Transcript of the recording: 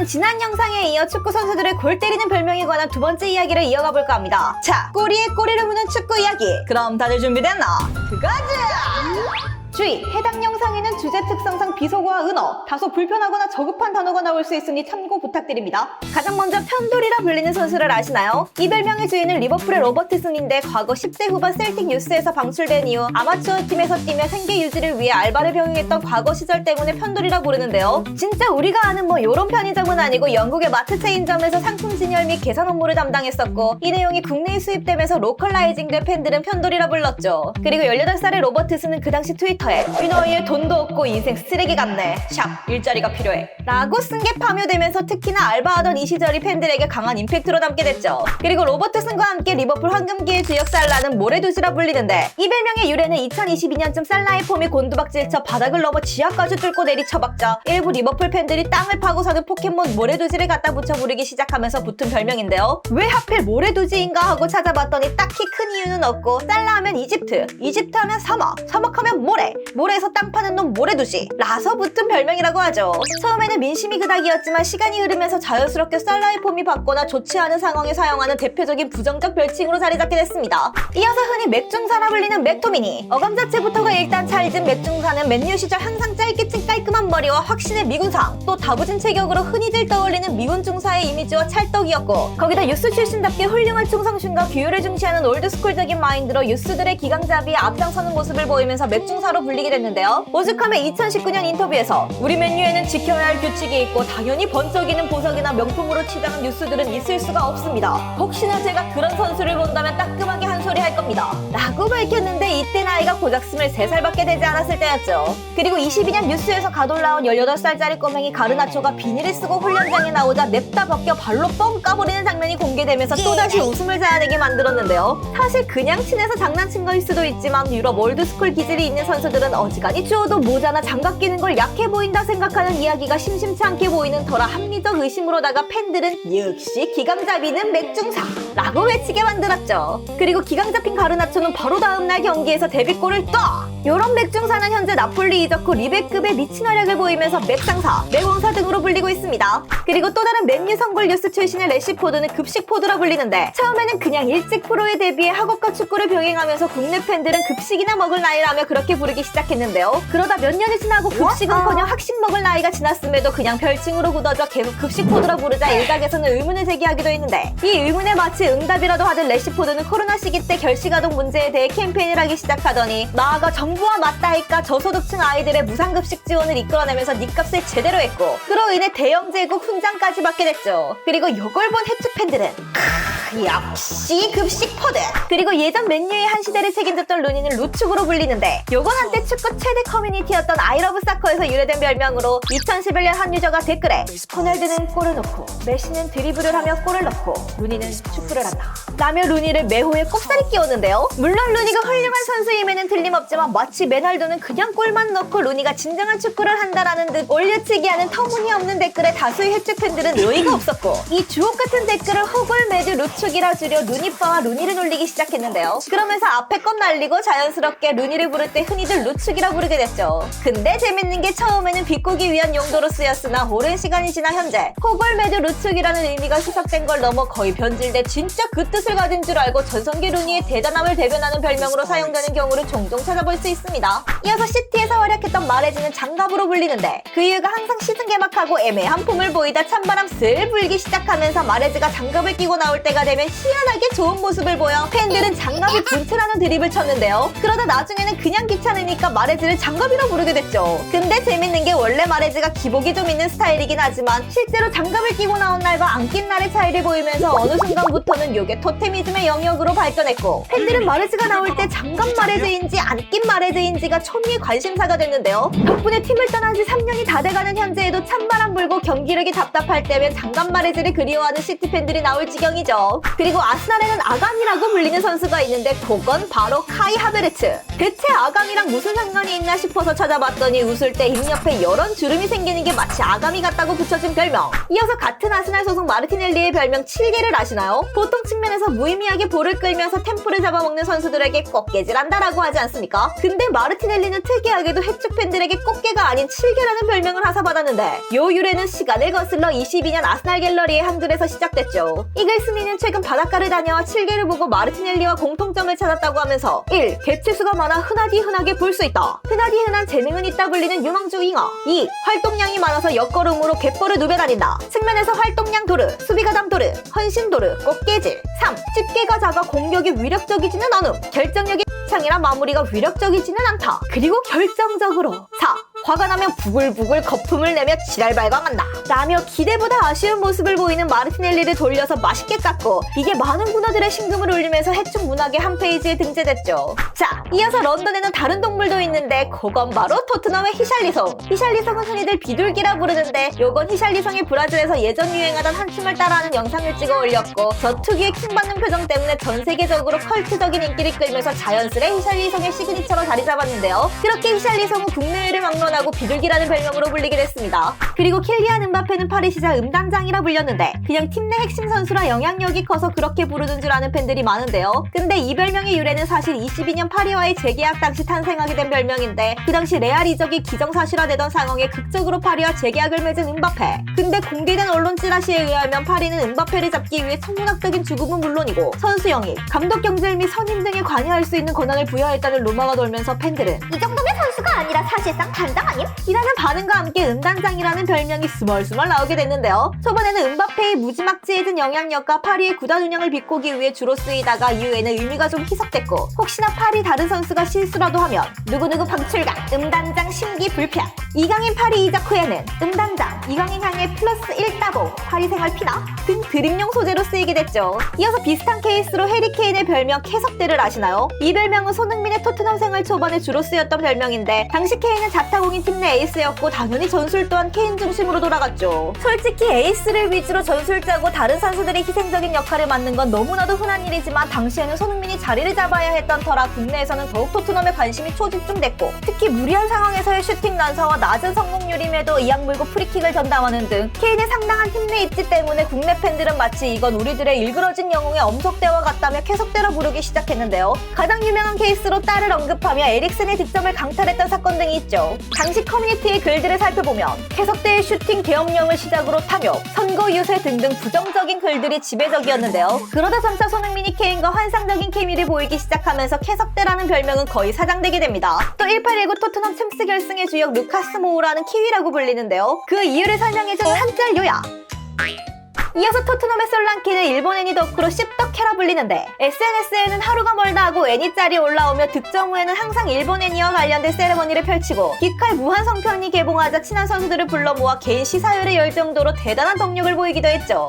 오늘은 지난 영상에 이어 축구 선수들의 골 때리는 별명에 관한 두 번째 이야기를 이어가 볼까 합니다. 자, 꼬리에 꼬리를 무는 축구 이야기. 그럼 다들 준비됐나? 가자! 주의! 해당 영상에는 주제 특성상 비속어와 은어, 다소 불편하거나 저급한 단어가 나올 수 있으니 참고 부탁드립니다. 가장 먼저 편돌이라 불리는 선수를 아시나요? 이 별명의 주인은 리버풀의 로버트슨인데 과거 10대 후반 셀틱 유스에서 방출된 이후 아마추어 팀에서 뛰며 생계 유지를 위해 알바를 병행했던 과거 시절 때문에 편돌이라 부르는데요. 진짜 우리가 아는 요런 편의점은 아니고 영국의 마트 체인점에서 상품 진열 및 계산 업무를 담당했었고, 이 내용이 국내에 수입되면서 로컬라이징된 팬들은 편돌이라 불렀죠. 그리고 18살의 로버트슨은 그 당시 트위터에 이 너희의 돈도 없고 인생 쓰레기 같네. 샵 일자리가 필요해 라고 쓴 게 파묘되면서 특히나 알바하던 이 시절이 팬들에게 강한 임팩트로 남게 됐죠. 그리고 로버트슨과 함께 리버풀 황금기의 주역 살라는 모래두시라 불리는데, 이 별명의 유래는 2022년쯤 살라의 폼이 곤두박질쳐 바닥을 넘어 지하까지 뚫고 내리쳐박자 일부 리버풀 팬들이 땅을 파고 사는 포켓몬 모래두지를 갖다 붙여 부르기 시작하면서 붙은 별명인데요. 왜 하필 모래두지인가 하고 찾아봤더니 딱히 큰 이유는 없고, 살라 하면 이집트, 이집트 하면 사막, 사막 하면 모래, 모래에서 땅 파는 놈 모래두시 라서 붙은 별명이라고 하죠. 처음에는 민심이 그닥이었지만 시간이 흐르면서 자연스럽게 살라의 폼이 받거나 좋지 않은 상황에 사용하는 대표적인 부정적 별칭으로 자리잡게 됐습니다. 이어서 흔히 맥중사라 불리는 맥토미니. 어감 자체부터가 일단 찰진 맥중사는 맨유 시절 항상 짧게 친 깔끔한 머리와 확신의 미군상, 또 다부진 체격으로 흔히들 떠올리는 미군 중사의 이미지와 찰떡이었고, 거기다 유스 출신답게 훌륭한 충성심과 규율을 중시하는 올드스쿨적인 마인드로 유스들의 기강잡이에 앞장서는 모습을 보이면서 맥중사로 불리게 됐는데요. 오죽하면 2019년 인터뷰에서 우리 맨유에는 지켜야 할 규칙이 있고 당연히 번쩍이는 보석이나 명품으로 치장한 뉴스들은 있을 수가 없습니다. 혹시나 제가 그런 선수를 본다면 따끔하게 한 소리 할 겁니다 라고 밝혔는데, 이때 나이가 고작 23살밖에 되지 않았을 때였죠. 그리고 22년 뉴스에서 가돌라온 18살짜리 꼬맹이 가르나초가 비닐을 쓰고 훈련장에 나오자 냅다 벗겨 발로 뻥 까버리는 장면이 공개되면서 또다시 웃음을 자아내게 만들었는데요. 사실 그냥 친해서 장난친 거일 수도 있지만 유럽 올드스쿨 기질이 있는 선수들은 어지간히 추워도 모자나 장갑 끼는 걸 약해 보인다 생각하는 이야기가 심심치 않게 보이는 터라 합리적 의심으로다가 팬들은 역시 기강잡이는 맥중사 라고 외치게 만들었죠. 그리고 기강 잡힌 가르나초는 바로 다음날 경기에서 데뷔골을 떠! 요런 맥중사는 현재 나폴리 이적 후 리베급의 미친 활약을 보이면서 맥상사, 맥왕사 등으로 불리고 있습니다. 그리고 또 다른 맨유 성골 뉴스 출신의 레시포드는 급식포드라 불리는데, 처음에는 그냥 일찍 프로에 데뷔해 학업과 축구를 병행하면서 국내 팬들은 급식이나 먹을 나이라며 그렇게 부르기 시작했는데요. 그러다 몇 년이 지나고 급식은커녕 학식 먹을 나이가 지났음에도 그냥 별칭으로 굳어져 계속 급식포드라 부르자 일각에서는 의문을 제기하기도 했는데, 이 의문에 마치 응답이라도 하던 레시포드는 코로나 시기 때 결식아동 문제에 대해 캠페인을 하기 시작하더니, 나아가 정부와 맞닿을까 저소득층 아이들의 무상급식 지원을 이끌어내면서 니값을 제대로 했고, 그로 인해 대형 제국 훈장까지 받게 됐죠. 그리고 요걸 본 해축 팬들은 역시 급식포드! 그리고 예전 맨유의 한 시대를 책임졌던 루니는 루축으로 불리는데, 요건 한때 축구 최대 커뮤니티였던 아이러브 사커에서 유래된 별명으로 2011년 한 유저가 댓글에 호날두는 골을 넣고 메시는 드리블을 하며 골을 넣고 루니는 축구를 한다 라며 루니를 매호에 꼽사리 끼웠는데요. 물론 루니가 훌륭한 선수임에는 틀림없지만 마치 메날도는 그냥 골만 넣고 루니가 진정한 축구를 한다라는 듯 올려치기 하는 터무니없는 댓글에 다수의 해축 팬들은 의의가 없었고, 이 주옥같은 댓글을 호골매드 루축이라 줄여 루니빠와 루니를 놀리기 시작했는데요. 그러면서 앞에 건 날리고 자연스럽게 루니를 부를 때 흔히들 루축이라 부르게 됐죠. 근데 재밌는 게 처음에는 비꼬기 위한 용도로 쓰였으나 오랜 시간이 지나 현재 호골매드 루축이라는 의미가 희석된 걸 넘어 거의 변질돼 진짜 그 뜻을 가진 줄 알고 전성기 루니의 대단함을 대변하는 별명으로 사용되는 경우를 종종 찾아볼 수 있습니다. 이어서 시티에서 활약했던 마레즈는 장갑으로 불리는데, 그 이유가 항상 시즌 개막하고 애매한 폼을 보이다 찬바람 슬 불기 시작하면서 마레즈가 장갑을 끼고 나올 때가 되면 희한하게 좋은 모습을 보여 팬들은 장갑이 분투라는 드립을 쳤는데요. 그러다 나중에는 그냥 귀찮으니까 마레즈를 장갑이라 부르게 됐죠. 근데 재밌는 게 원래 마레즈가 기복이 좀 있는 스타일이긴 하지만 실제로 장갑을 끼고 나온 날과 안 낀 날의 차이를 보이면서 어느 순간부터는 요게 토테미즘의 영역으로 발전했고, 팬들은 마레즈가 나올 때 장갑 마레즈인지 안 낀 마레즈인지가 초미의 관심사가 됐는데요. 덕분에 팀을 떠난 지 3년이 다 돼가는 현재에도 찬바람 불고 경기력이 답답할 때면 장갑 마레즈를 그리워하는 시티 팬들이 나올 지경이죠. 그리고 아스날에는 아감이라고 불리는 선수가 있는데, 그건 바로 카이 하베르츠. 대체 아감이랑 무슨 상관이 있나 싶어서 찾아봤더니 웃을 때 입 옆에 여러 주름이 생기는 게 마치 아감이 같다고 붙여진 별명. 이어서 같은 아스날 소속 마르티넬리의 별명 7개를 아시나요? 보통 측면에서 경기에서 무의미하게 볼을 끌면서 템포를 잡아먹는 선수들에게 꽃게질한다라고 하지 않습니까? 근데 마르티넬리는 특이하게도 해축 팬들에게 꽃게가 아닌 칠개라는 별명을 하사받았는데 요 유래는 시간을 거슬러 22년 아스날 갤러리의 한 글에서 시작됐죠. 이글스미는 최근 바닷가를 다녀와 칠개를 보고 마르티넬리와 공통점을 찾았다고 하면서 1. 개체수가 많아 흔하게 볼 수 있다. 흔한 재능은 있다 불리는 유망주 윙어. 2. 활동량이 많아서 역걸음으로 갯벌을 누벼다닌다. 측면에서 활동량 도르, 수비가담 도르, 헌신 도르, 꽃게질. 3. 집게가 작아 공격이 위력적이지는 않음. 결정력이 창이라 마무리가 위력적이지는 않다. 그리고 결정적으로 4. 화가 나면 부글부글 거품을 내며 지랄 발광한다. 라며 기대보다 아쉬운 모습을 보이는 마르티넬리를 돌려서 맛있게 깎고 이게 많은 문화들의 심금을 울리면서 해축 문학의 한 페이지에 등재됐죠. 자, 이어서 런던에는 다른 동물도 있는데 그건 바로 토트넘의 히샬리송. 히샬리송은 흔히들 비둘기라 부르는데 요건 히샬리송이 브라질에서 예전 유행하던 한 춤을 따라하는 영상을 찍어 올렸고 저 특유의 킹받는 표정 때문에 전 세계적으로 컬트적인 인기를 끌면서 자연스레 히샬리송의 시그니처로 자리 잡았는데요. 그렇게 히샬리송은 국내외를 막론하고 비둘기라는 별명으로 불리게 됐습니다. 그리고 킬리안 음바페는 파리시자 음단장이라 불렸는데 그냥 팀 내 핵심 선수라 영향력이 커서 그렇게 부르는 줄 아는 팬들이 많은데요. 근데 이 별명의 유래는 사실 22년 파리와의 재계약 당시 탄생하게 된 별명인데 그 당시 레알 이적이 기정사실화되던 상황에 극적으로 파리와 재계약을 맺은 음바페. 근데 공개된 언론 찌라시에 의하면 파리는 음바페를 잡기 위해 천문학적인 주급은 물론이고 선수 영입, 감독 경질 및 선임 등에 관여할 수 있는 권한을 부여했다는 루머가 돌면서 팬들은 이 정도면 선수가 아니라 사실상 단장 아님? 이라는 반응과 함께 음단장이라는 별명이 스멀스멀 나오게 됐는데요. 초반에는 음바페의 무지막지해진 영향력과 파리의 구단 운영을 비꼬기 위해 주로 쓰이다가 이후에는 의미가 좀 희석됐고 혹시나 파리 다른 선수가 실수라도 하면 누구누구 방출각, 음단장 심기 불편. 이강인 파리 이적 후에는 음단장, 이강인 향해 플러스 1따봉, 파리 생활 피나 등 드림용 소재로 쓰이게 됐죠. 이어서 비슷한 케이스로 해리 케인의 별명 캐석대를 아시나요? 이 별명은 손흥민의 토트넘 생활 초반에 주로 쓰였던 별명인데 당시 케인은 자타공인 팀 내 에이스였고 당연히 전술 또한 케인 중심으로 돌아갔죠. 솔직히 에이스를 위주로 전술 짜고 다른 선수들이 희생적인 역할을 맡는 건 너무나도 흔한 일이지만 당시에는 손흥민이 자리를 잡아야 했던 터라 국내에서는 더욱 토트넘에 관심이 초집중됐고 특히 무리한 상황에서의 슈팅 난사와 낮은 성공률임에도 이악 물고 프리킥을 전담하는 등 케인의 상당한 팀 내 입지 때문에 국내 팬들은 마치 이건 우리들의 일그러진 영웅의 엄석대와 같다며 캐석대라 부르기 시작했는데요. 가장 유명한 케이스로 딸을 언급하며 에릭슨의 득점을 강탈했던 사건 등이 있죠. 당시 커뮤니티의 글들을 살펴보면 캐석대의 슈팅 계엄령을 시작으로 탐욕, 선거 유세 등등 부정적인 글들이 지배적이었는데요. 그러다 점차 손흥민이 케인과 환상적인 케미를 보이기 시작하면서 캐석대라는 별명은 거의 사장되게 됩니다. 또 1819 토트넘 챔스 결승의 주역 루카스 모우라는 키위라고 불리는데요. 그 이유를 설명해주는 한짤 요약. 이어서 토트넘의 솔랑키는 일본 애니 덕후로 씹덕해라 불리는데 SNS에는 하루가 멀다 하고 애니짤이 올라오며 득점 후에는 항상 일본 애니와 관련된 세레머니를 펼치고 기칼 무한 성편이 개봉하자 친한 선수들을 불러 모아 개인 시사회를 열 정도로 대단한 덕력을 보이기도 했죠.